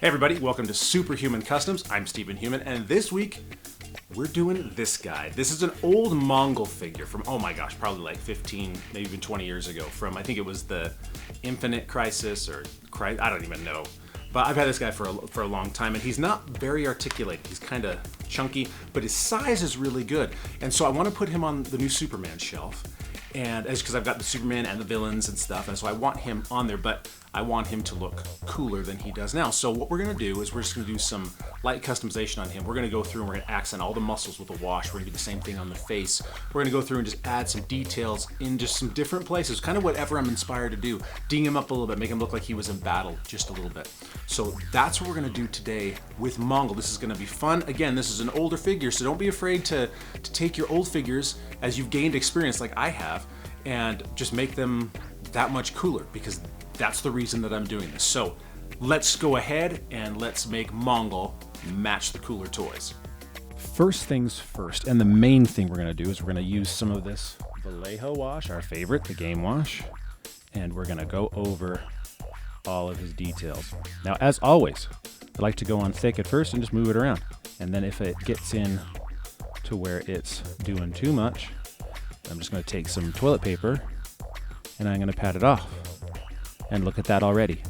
Hey everybody, welcome to Superhuman Customs. I'm Stephen Human, and this week we're doing this guy. This is an old Mongol figure from, oh my gosh, probably like 15, maybe even 20 years ago from, I think it was the Infinite Crisis or I don't even know. But I've had this guy for a long time, and he's not very articulated. He's kind of chunky, but his size is really good. And so I want to put him on the new Superman shelf. And as because I've got the Superman and the villains and stuff, and so I want him on there, but I want him to look cooler than he does now. So what we're gonna do is we're just gonna do some light customization on him. We're gonna go through and we're gonna accent all the muscles with a wash. We're gonna do the same thing on the face. We're gonna go through and just add some details in just some different places, kind of whatever I'm inspired to do. Ding him up a little bit, make him look like he was in battle just a little bit. So that's what we're gonna do today with Mongol. This is gonna be fun. Again, this is an older figure, so don't be afraid to take your old figures as you've gained experience like I have, and just make them that much cooler, because that's the reason that I'm doing this. So let's go ahead and let's make Mongol match the cooler toys. First things first, and the main thing we're gonna do is we're gonna use some of this Vallejo wash, our favorite, the game wash, and we're gonna go over all of his details. Now, as always, I like to go on thick at first and just move it around. And then if it gets in to where it's doing too much, I'm just gonna take some toilet paper and I'm gonna pat it off. And look at that already.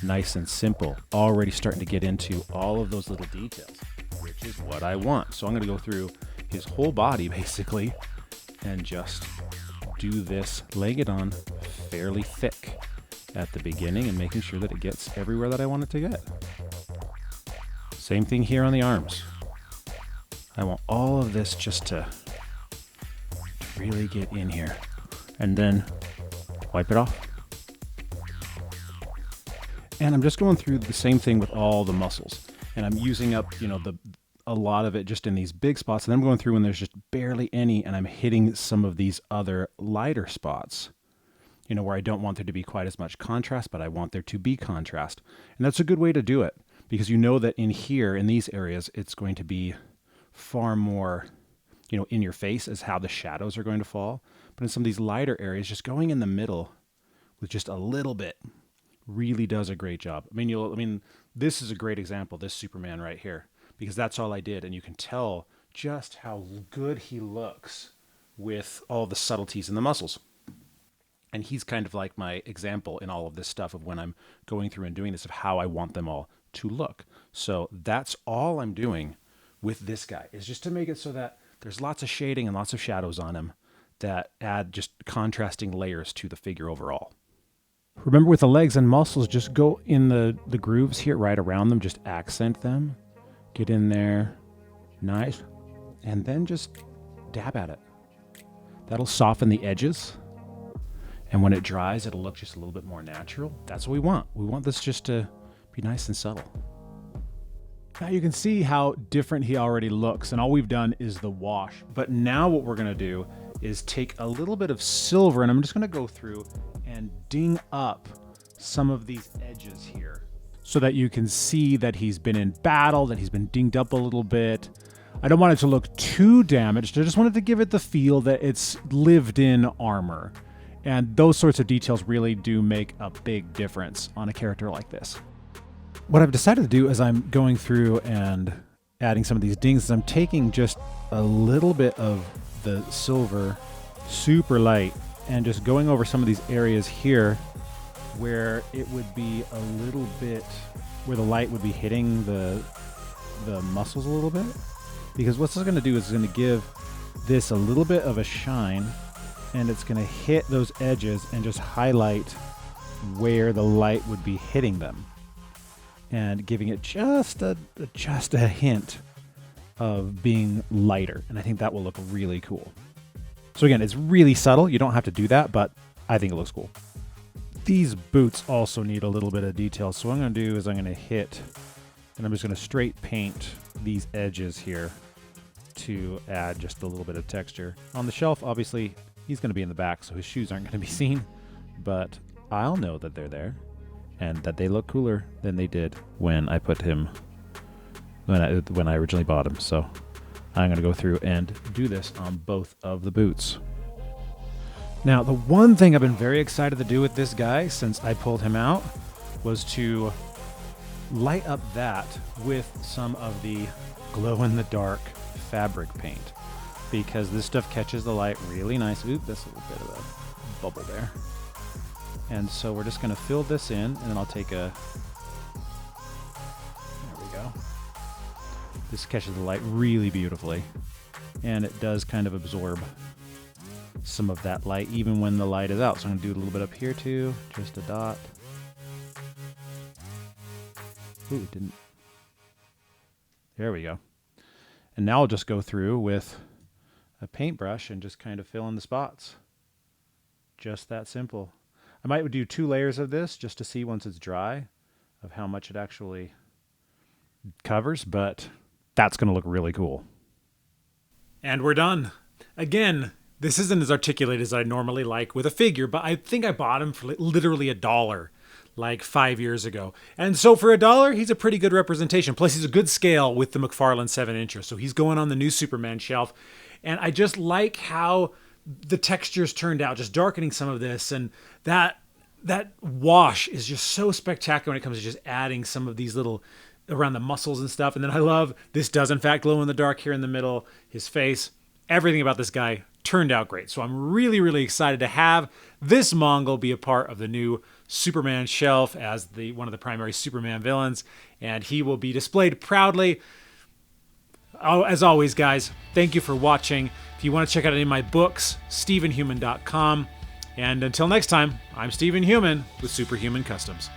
Nice and simple. Already starting to get into all of those little details, which is what I want. So I'm gonna go through his whole body basically and just do this, laying it on fairly thick at the beginning and making sure that it gets everywhere that I want it to get. Same thing here on the arms. I want all of this just to really get in here, and then wipe it off. And I'm just going through the same thing with all the muscles, and I'm using up, a lot of it just in these big spots, and then I'm going through and there's just barely any, and I'm hitting some of these other lighter spots, where I don't want there to be quite as much contrast, but I want there to be contrast. And that's a good way to do it, because that in here, in these areas, it's going to be far more in your face as how the shadows are going to fall. But in some of these lighter areas, just going in the middle with just a little bit really does a great job. This is a great example, this Superman right here, because that's all I did. And you can tell just how good he looks with all the subtleties in the muscles. And he's kind of like my example in all of this stuff of when I'm going through and doing this, of how I want them all to look. So that's all I'm doing with this guy, is just to make it so that there's lots of shading and lots of shadows on him that add just contrasting layers to the figure overall. Remember, with the legs and muscles, just go in the grooves here right around them, just accent them, get in there, nice, and then just dab at it. That'll soften the edges, and when it dries, it'll look just a little bit more natural. That's what we want. We want this just to be nice and subtle. Now you can see how different he already looks, and all we've done is the wash. But now what we're gonna do is take a little bit of silver, and I'm just gonna go through and ding up some of these edges here so that you can see that he's been in battle, that he's been dinged up a little bit. I don't want it to look too damaged. I just wanted to give it the feel that it's lived in armor. And those sorts of details really do make a big difference on a character like this. What I've decided to do as I'm going through and adding some of these dings is I'm taking just a little bit of the silver, super light, and just going over some of these areas here where it would be a little bit, where the light would be hitting the muscles a little bit. Because what this is going to do is it's going to give this a little bit of a shine, and it's going to hit those edges and just highlight where the light would be hitting them, and giving it just a hint of being lighter. And I think that will look really cool. So again, it's really subtle. You don't have to do that, but I think it looks cool. These boots also need a little bit of detail. So what I'm going to do is I'm going to hit, and I'm just going to straight paint these edges here to add just a little bit of texture. On the shelf, obviously, he's going to be in the back, so his shoes aren't going to be seen, but I'll know that they're there, and that they look cooler than they did when I put him, when I originally bought him. So I'm going to go through and do this on both of the boots. Now, the one thing I've been very excited to do with this guy since I pulled him out was to light up that with some of the glow-in-the-dark fabric paint, because this stuff catches the light really nice. Oop, that's a little bit of a bubble there. And so we're just going to fill this in, and then I'll take a... There we go. This catches the light really beautifully, and it does kind of absorb some of that light even when the light is out. So I'm going to do a little bit up here too, just a dot. Ooh, it didn't. There we go. And now I'll just go through with a paintbrush and just kind of fill in the spots. Just that simple. I might do 2 layers of this just to see once it's dry of how much it actually covers, but that's going to look really cool. And we're done. Again, this isn't as articulated as I normally like with a figure, but I think I bought him for literally $1 like 5 years ago. And so for $1, he's a pretty good representation. Plus, he's a good scale with the McFarlane 7-incher. So he's going on the new Superman shelf. And I just like how the textures turned out, just darkening some of this. And that wash is just so spectacular when it comes to just adding some of these little around the muscles and stuff. And then I love this does in fact glow in the dark here in the middle, his face. Everything about this guy turned out great. So I'm really, really excited to have this Mongul be a part of the new Superman shelf as one of the primary Superman villains, and he will be displayed proudly. Oh, as always, guys, thank you for watching. If you want to check out any of my books, StephenHuman.com. And until next time, I'm Stephen Human with Superhuman Customs.